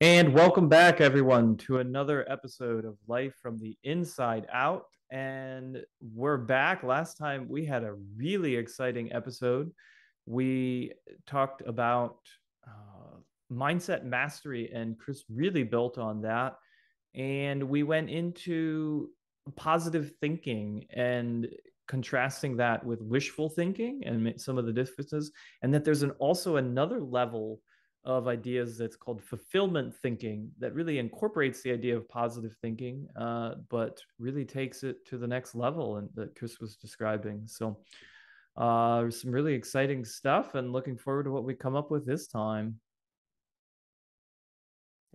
And welcome back, everyone, to another episode of Life from the Inside Out. And we're back. Last time we had a really exciting episode. We talked about mindset mastery, and Kris really built on that. And we went into positive thinking and contrasting that with wishful thinking and some of the differences, and that there's also another level of ideas that's called fulfillment thinking that really incorporates the idea of positive thinking, but really takes it to the next level, and that Kris was describing. So, some really exciting stuff, and looking forward to what we come up with this time.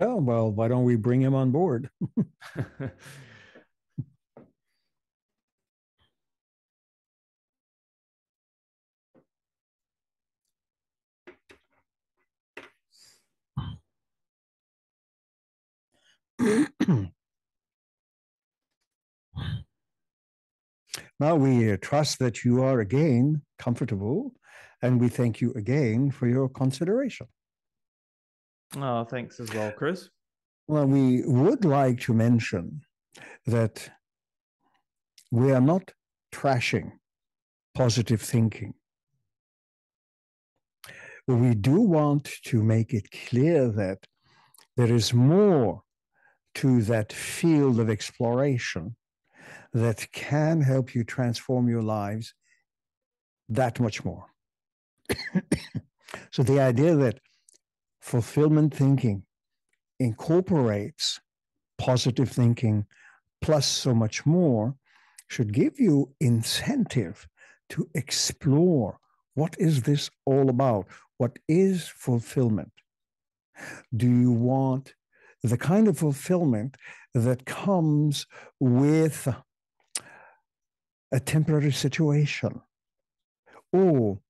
Oh, well, why don't we bring him on board? Now we trust that you are again comfortable, and we thank you again for your consideration. Oh, thanks as well, Kris. Well, we would like to mention that we are not trashing positive thinking. We do want to make it clear that there is more to that field of exploration that can help you transform your lives that much more. So the idea that fulfillment thinking incorporates positive thinking plus so much more should give you incentive to explore what is this all about? What is fulfillment? Do you want the kind of fulfillment that comes with a temporary situation? Oh,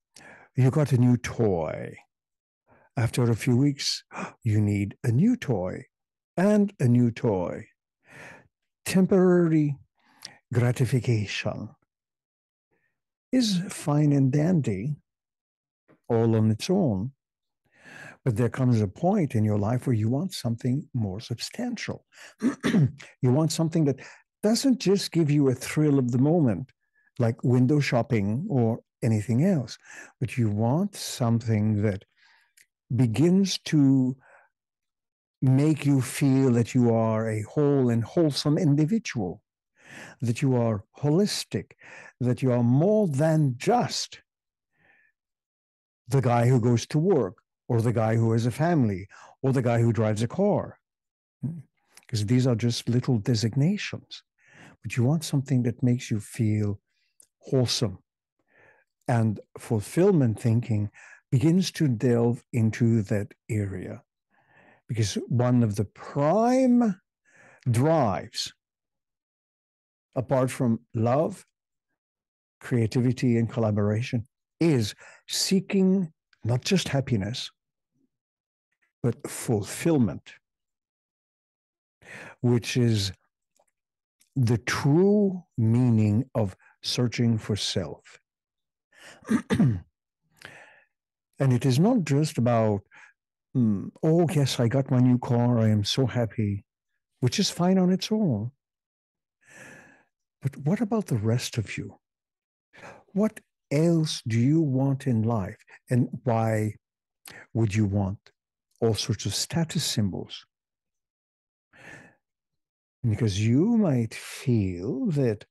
you got a new toy. After a few weeks, you need a new toy and a new toy. Temporary gratification is fine and dandy all on its own, but there comes a point in your life where you want something more substantial. You want something that doesn't just give you a thrill of the moment, like window shopping or anything else, but you want something that begins to make you feel that you are a whole and wholesome individual, that you are holistic, that you are more than just the guy who goes to work or the guy who has a family or the guy who drives a car. Because these are just little designations. But you want something that makes you feel wholesome. And fulfillment thinking begins to delve into that area. Because one of the prime drives, apart from love, creativity, and collaboration, is seeking not just happiness, but fulfillment, which is the true meaning of searching for self. And it is not just about, oh, yes, I got my new car. I am so happy, which is fine on its own. But what about the rest of you? What else do you want in life? And why would you want all sorts of status symbols? Because you might feel that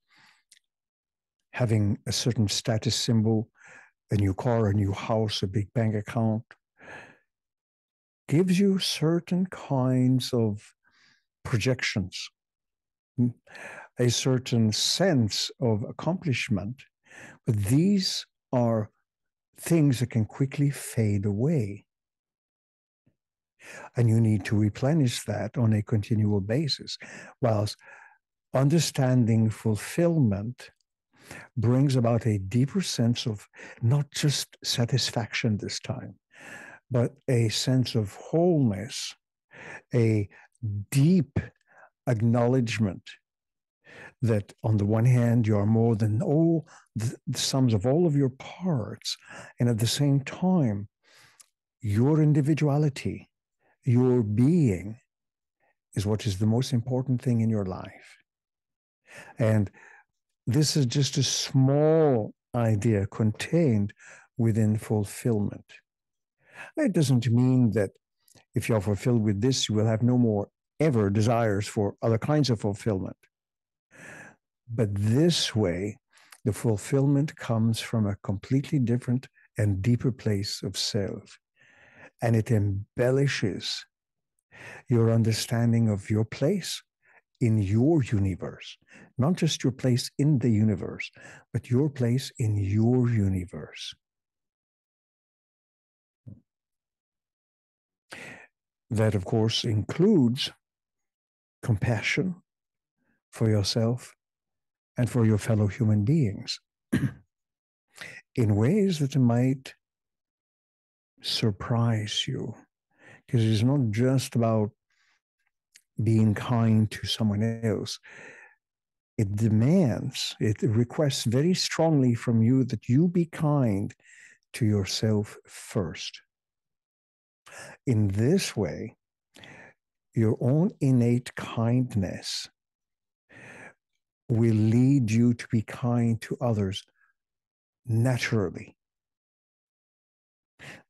having a certain status symbol, a new car, a new house, a big bank account, gives you certain kinds of projections, a certain sense of accomplishment. But these are things that can quickly fade away. And you need to replenish that on a continual basis. Whilst understanding fulfillment brings about a deeper sense of not just satisfaction this time, but a sense of wholeness, a deep acknowledgement that on the one hand, you are more than all the sums of all of your parts. And at the same time, your individuality, Your being is what is the most important thing in your life. And this is just a small idea contained within fulfillment. It doesn't mean that if you're fulfilled with this, you will have no more ever desires for other kinds of fulfillment. But this way, the fulfillment comes from a completely different and deeper place of self. And it embellishes your understanding of your place in your universe, not just your place in the universe, but your place in your universe. That, of course, includes compassion for yourself and for your fellow human beings in ways that might surprise you. Because it's not just about being kind to someone else. It demands, it requests very strongly from you that you be kind to yourself first. In this way, your own innate kindness will lead you to be kind to others naturally.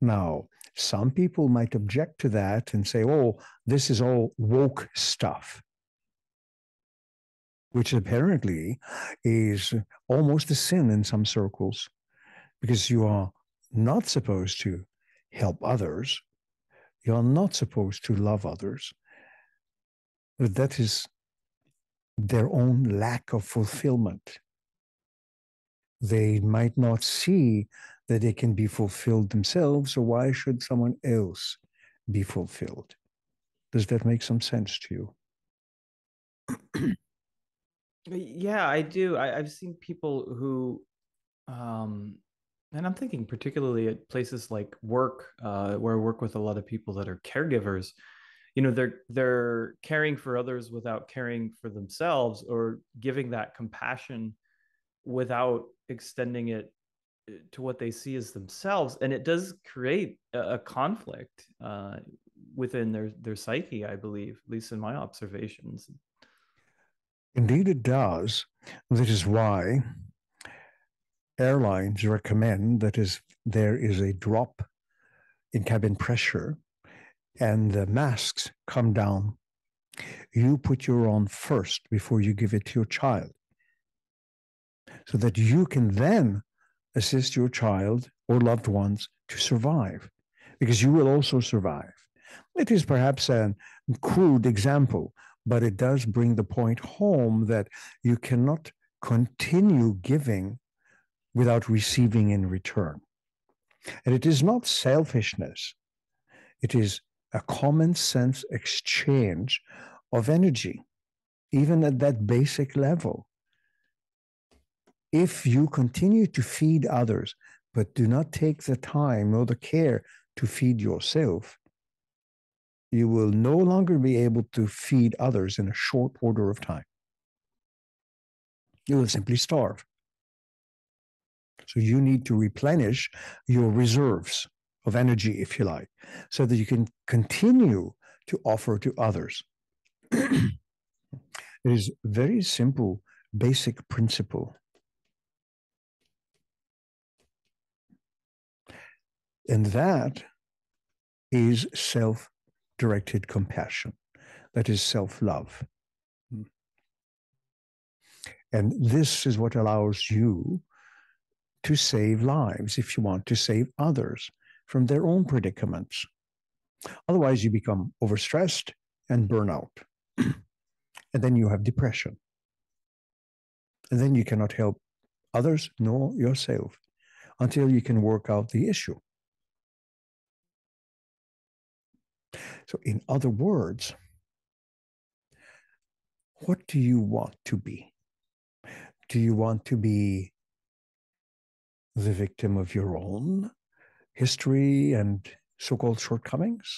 Now, some people might object to that and say, oh, this is all woke stuff, which apparently is almost a sin in some circles, because you are not supposed to help others. You are not supposed to love others. But that is their own lack of fulfillment. They might not see that they can be fulfilled themselves, so why should someone else be fulfilled? Does that make some sense to you? Yeah, I do. I've seen people who, um, and I'm thinking particularly at places like work, where I work with a lot of people that are caregivers. They're caring for others without caring for themselves, or giving that compassion without extending it to what they see as themselves, and it does create a conflict within their psyche, I believe, at least in my observations. Indeed, it does. That is why airlines recommend there is a drop in cabin pressure and the masks come down. You put your own first before you give it to your child, so that you can then assist your child or loved ones to survive, because you will also survive. It is perhaps a crude example, but it does bring the point home that you cannot continue giving without receiving in return. And it is not selfishness, it is a common sense exchange of energy, even at that basic level. If you continue to feed others, but do not take the time or the care to feed yourself, you will no longer be able to feed others in a short order of time. You will simply starve. So you need to replenish your reserves of energy, if you like, so that you can continue to offer to others. It is a very simple, basic principle. And that is self-directed compassion. That is self-love. And this is what allows you to save lives if you want to save others from their own predicaments. Otherwise, you become overstressed and burn out. And then you have depression. And then you cannot help others nor yourself until you can work out the issue. So, in other words, what do you want to be? Do you want to be the victim of your own history and so-called shortcomings?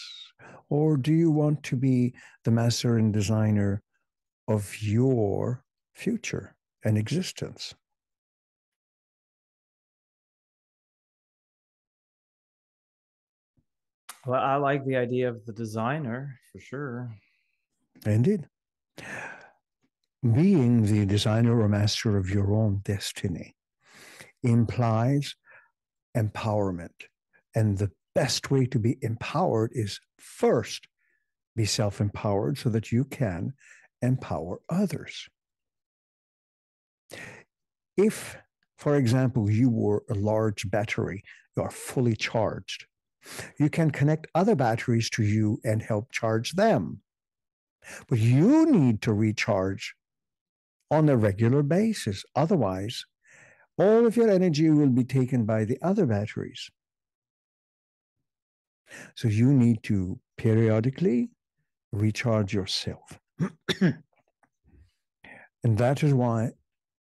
Or do you want to be the master and designer of your future and existence? Well, I like the idea of the designer for sure. Indeed. Being the designer or master of your own destiny implies empowerment. And the best way to be empowered is first be self empowered so that you can empower others. If, for example, you were a large battery, you are fully charged, you can connect other batteries to you and help charge them. But you need to recharge on a regular basis. Otherwise, all of your energy will be taken by the other batteries. So you need to periodically recharge yourself. And that is why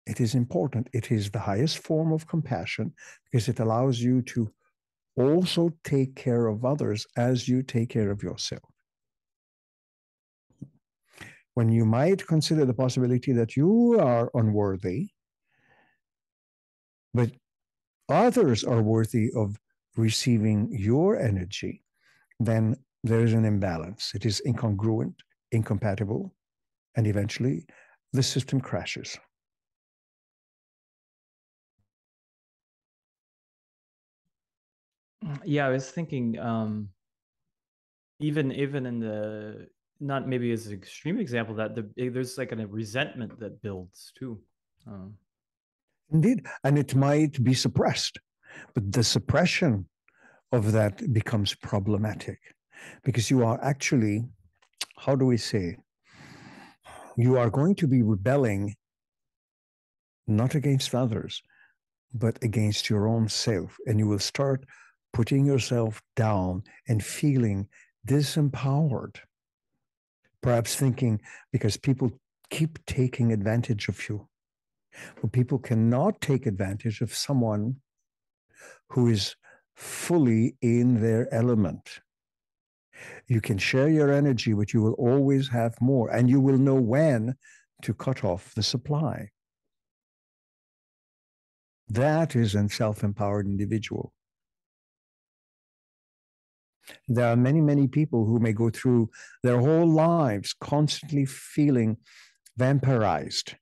it is important. It is the highest form of compassion because it allows you to also take care of others as you take care of yourself. When you might consider the possibility that you are unworthy, but others are worthy of receiving your energy, then there is an imbalance. It is incongruent, incompatible, and eventually the system crashes. Yeah, I was thinking, even in the not maybe as an extreme example that there's like a resentment that builds too. Um, Indeed, and it might be suppressed, but the suppression of that becomes problematic because you are actually, how do we say, you are going to be rebelling not against others, but against your own self. And you will start putting yourself down and feeling disempowered. Perhaps thinking because people keep taking advantage of you. But people cannot take advantage of someone who is fully in their element. You can share your energy, but you will always have more, and you will know when to cut off the supply. That is a self-empowered individual. There are many, many people who may go through their whole lives constantly feeling vampirized,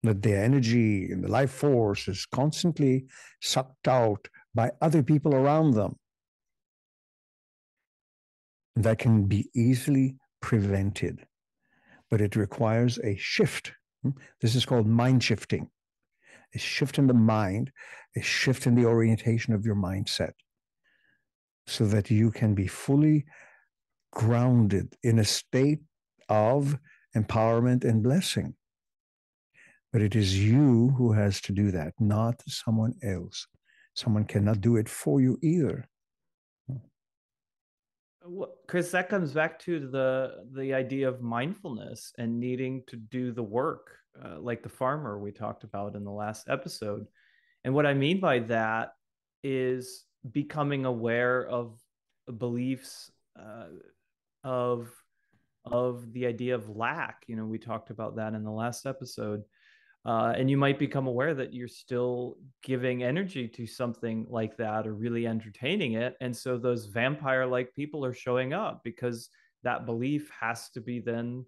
that their energy and the life force is constantly sucked out by other people around them. That can be easily prevented, but it requires a shift. This is called mind shifting, a shift in the mind, a shift in the orientation of your mindset, so that you can be fully grounded in a state of empowerment and blessing. But it is you who has to do that, not someone else. Someone cannot do it for you either. Kris, that comes back to the idea of mindfulness and needing to do the work, like the farmer we talked about in the last episode. And what I mean by that is becoming aware of beliefs, of the idea of lack. You know, we talked about that in the last episode. And you might become aware that you're still giving energy to something like that or really entertaining it. And so those vampire like people are showing up because that belief has to be then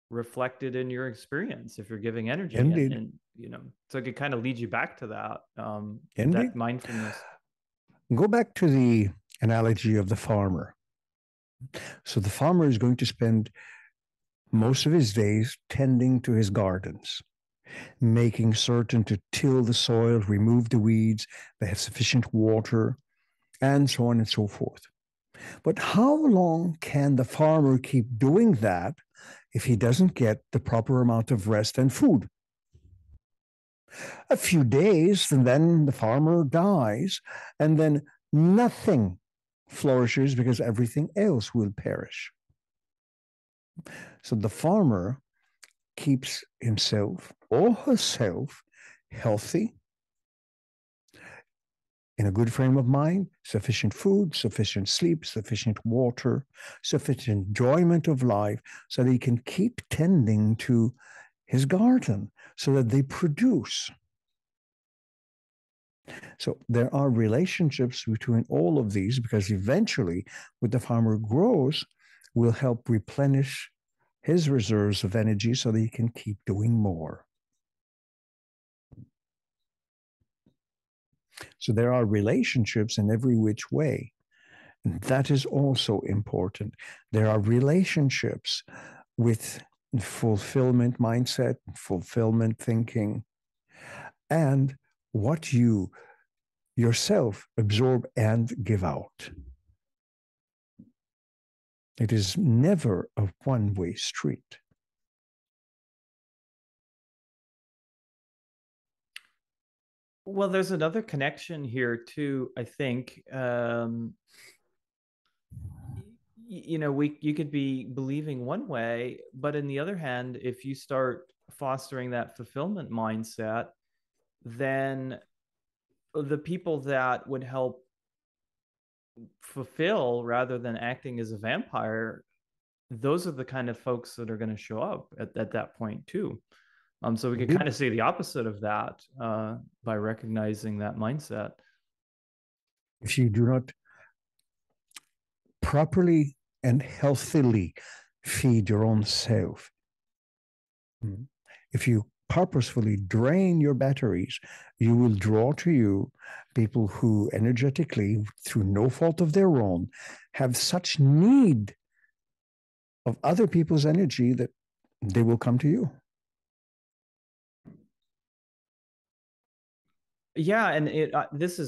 reflected in your experience if you're giving energy. And, Indeed. and you know, so it could kind of lead you back to that, Indeed. that mindfulness. Go back to the analogy of the farmer. So the farmer is going to spend most of his days tending to his gardens, making certain to till the soil, remove the weeds, they have sufficient water, and so on and so forth. But how long can the farmer keep doing that if he doesn't get the proper amount of rest and food? A few days, and then the farmer dies, and then nothing flourishes because everything else will perish. So the farmer keeps himself or herself healthy, in a good frame of mind, sufficient food, sufficient sleep, sufficient water, sufficient enjoyment of life, so that he can keep tending to his garden so that they produce. So there are relationships between all of these because eventually, what the farmer grows will help replenish his reserves of energy so that he can keep doing more. So there are relationships in every which way. And that is also important. There are relationships with fulfillment mindset, fulfillment thinking, and what you yourself absorb and give out. It is never a one-way street. Well, there's another connection here too, I think. You could be believing one way, but in the other hand, if you start fostering that fulfillment mindset, then the people that would help fulfill rather than acting as a vampire, those are the kind of folks that are going to show up at that point too. So we could kind of see the opposite of that by recognizing that mindset. If you do not properly and healthily feed your own self, if you purposefully drain your batteries, you will draw to you people who energetically, through no fault of their own, have such need of other people's energy that they will come to you. Yeah, and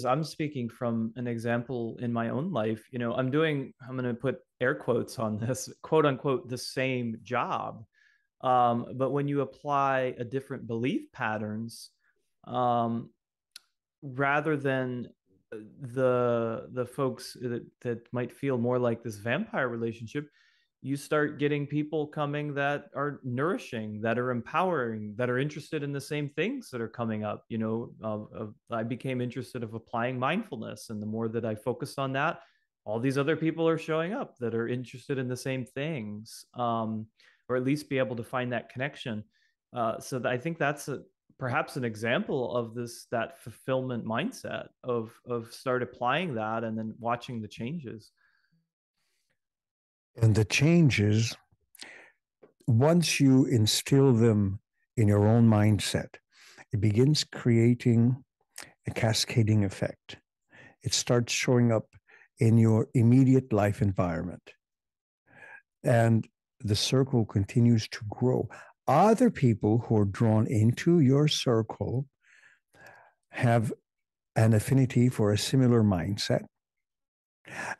I'm speaking from an example in my own life. I'm going to put air quotes on this, quote unquote, the same job. But when you apply a different belief patterns, um, rather than the folks that might feel more like this vampire relationship, you start getting people coming that are nourishing, that are empowering, that are interested in the same things that are coming up. I became interested of applying mindfulness, and the more that I focused on that, all these other people are showing up that are interested in the same things, or at least be able to find that connection. So I think that's perhaps an example of that fulfillment mindset of start applying that and then watching the changes. And the changes, once you instill them in your own mindset, it begins creating a cascading effect. It starts showing up in your immediate life environment. And the circle continues to grow. Other people who are drawn into your circle have an affinity for a similar mindset.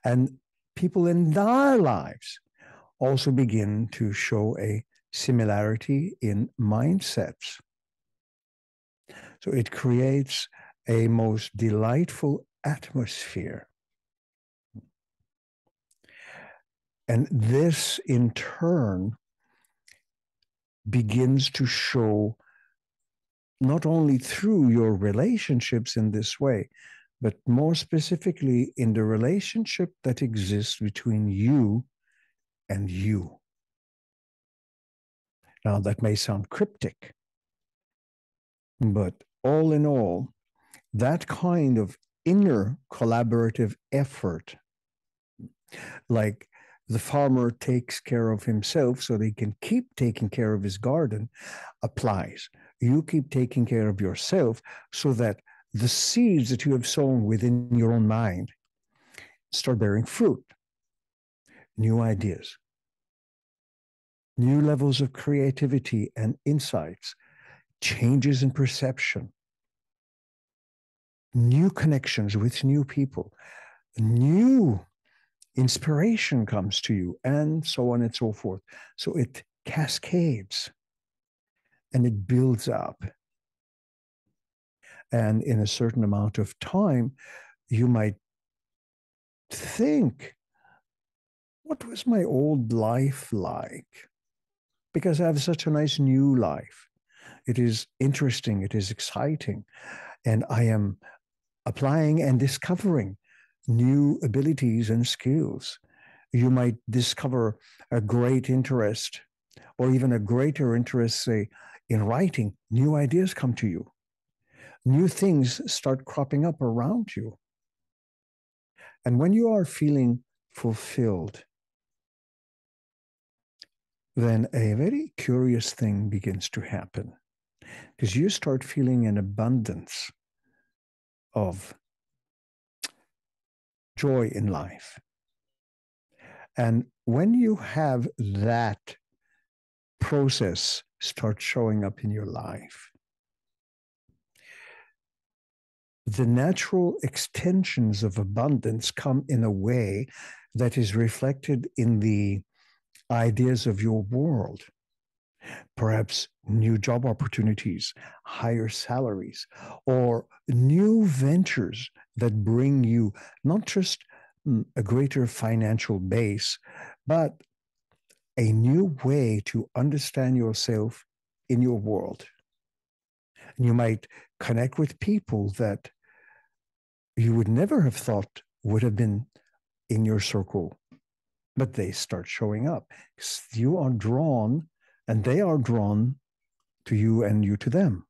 And people in our lives also begin to show a similarity in mindsets. So it creates a most delightful atmosphere. And this, in turn, begins to show not only through your relationships in this way, but more specifically in the relationship that exists between you and you. Now, that may sound cryptic, but all in all, that kind of inner collaborative effort, like the farmer takes care of himself so that he can keep taking care of his garden, applies. You keep taking care of yourself so that the seeds that you have sown within your own mind start bearing fruit, new ideas, new levels of creativity and insights, changes in perception, new connections with new people, new inspiration comes to you, and so on and so forth. So it cascades and it builds up. And in a certain amount of time, you might think, what was my old life like? Because I have such a nice new life. It is interesting, it is exciting, and I am applying and discovering new abilities and skills. You might discover a great interest or even a greater interest, say, in writing. New ideas come to you. new things start cropping up around you. And when you are feeling fulfilled, then a very curious thing begins to happen, because you start feeling an abundance of joy in life. And when you have that process start showing up in your life, the natural extensions of abundance come in a way that is reflected in the ideas of your world. Perhaps new job opportunities, higher salaries, or new ventures that bring you not just a greater financial base, but a new way to understand yourself in your world. And you might connect with people that you would never have thought would have been in your circle, but they start showing up. You are drawn, and they are drawn to you, and you to them.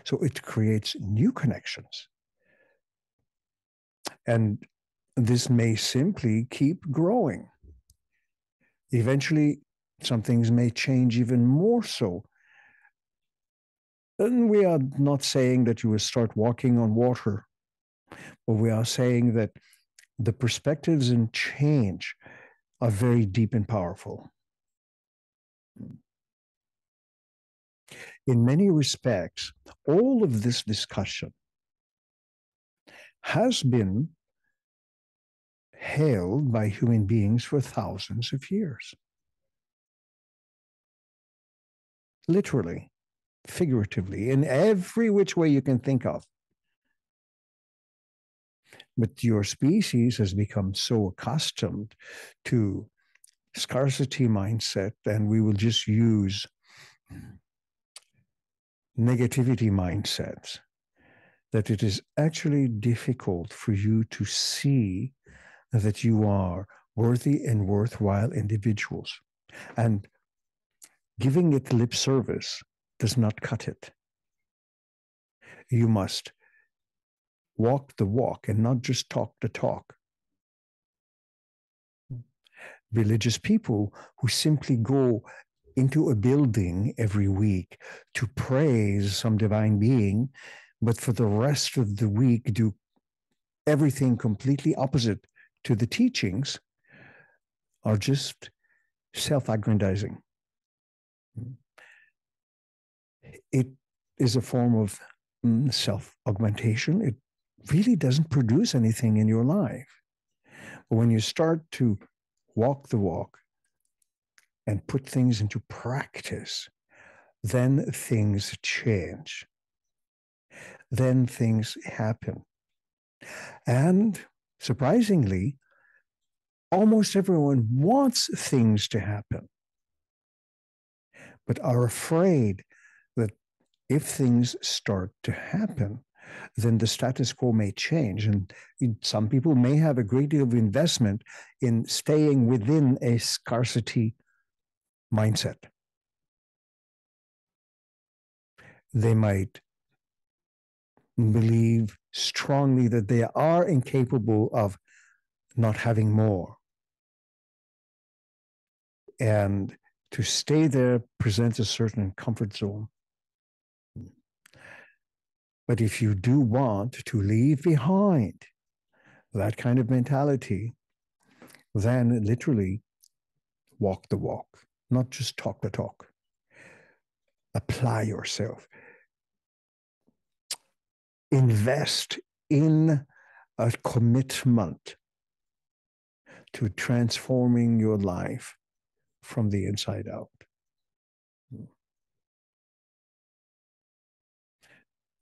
So it creates new connections. And this may simply keep growing. Eventually, some things may change even more so. And we are not saying that you will start walking on water, but we are saying that the perspectives and change are very deep and powerful. In many respects, all of this discussion has been held by human beings for thousands of years. Literally, figuratively, in every which way you can think of. But your species has become so accustomed to scarcity mindset, and we will just use negativity mindsets, that it is actually difficult for you to see that you are worthy and worthwhile individuals. And giving it lip service does not cut it. You must walk the walk and not just talk the talk. Religious people who simply go into a building every week to praise some divine being, but for the rest of the week do everything completely opposite to the teachings, are just self-aggrandizing. It is a form of self-augmentation. It really doesn't produce anything in your life. But when you start to walk the walk and put things into practice, then things change. Then things happen. And surprisingly, almost everyone wants things to happen, but are afraid that if things start to happen, then the status quo may change. And some people may have a great deal of investment in staying within a scarcity mindset. They might believe strongly that they are incapable of not having more. And to stay there presents a certain comfort zone. But if you do want to leave behind that kind of mentality, then literally walk the walk, not just talk the talk. Apply yourself. Invest in a commitment to transforming your life from the inside out.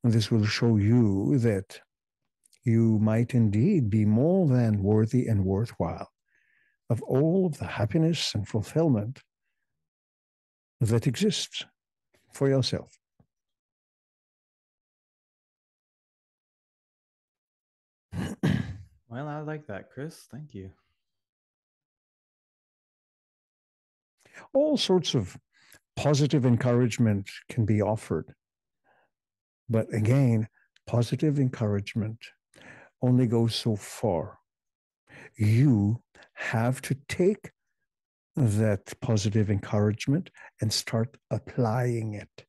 And this will show you that you might indeed be more than worthy and worthwhile of all of the happiness and fulfillment that exists for yourself. Well, I like that, Kris. Thank you. All sorts of positive encouragement can be offered. But again, positive encouragement only goes so far. You have to take that positive encouragement and start applying it.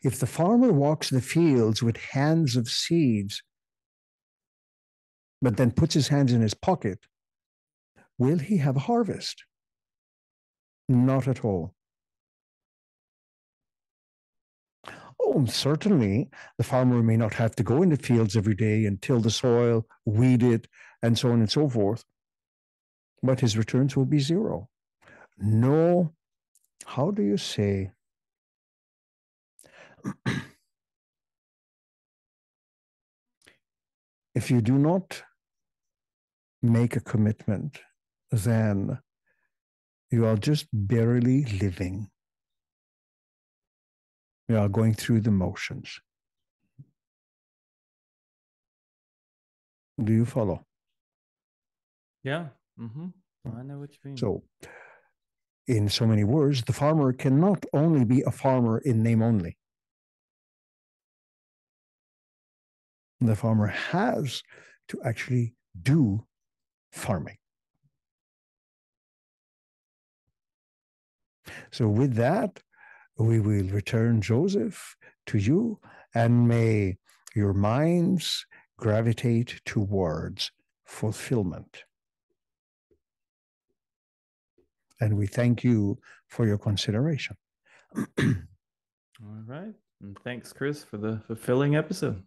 If the farmer walks the fields with hands of seeds, but then puts his hands in his pocket, will he have a harvest? Not at all. Oh, certainly, the farmer may not have to go in the fields every day and till the soil, weed it, and so on and so forth, but his returns will be zero. No, how do you say? If you do not make a commitment, then you are just barely living. You are going through the motions. Do you follow? Yeah. Mm-hmm. I know what you mean. So, in so many words, the farmer cannot only be a farmer in name only. The farmer has to actually do farming. So, with that, we will return Joseph to you, and may your minds gravitate towards fulfillment. And we thank you for your consideration. All right. And thanks, Kris, for the fulfilling episode.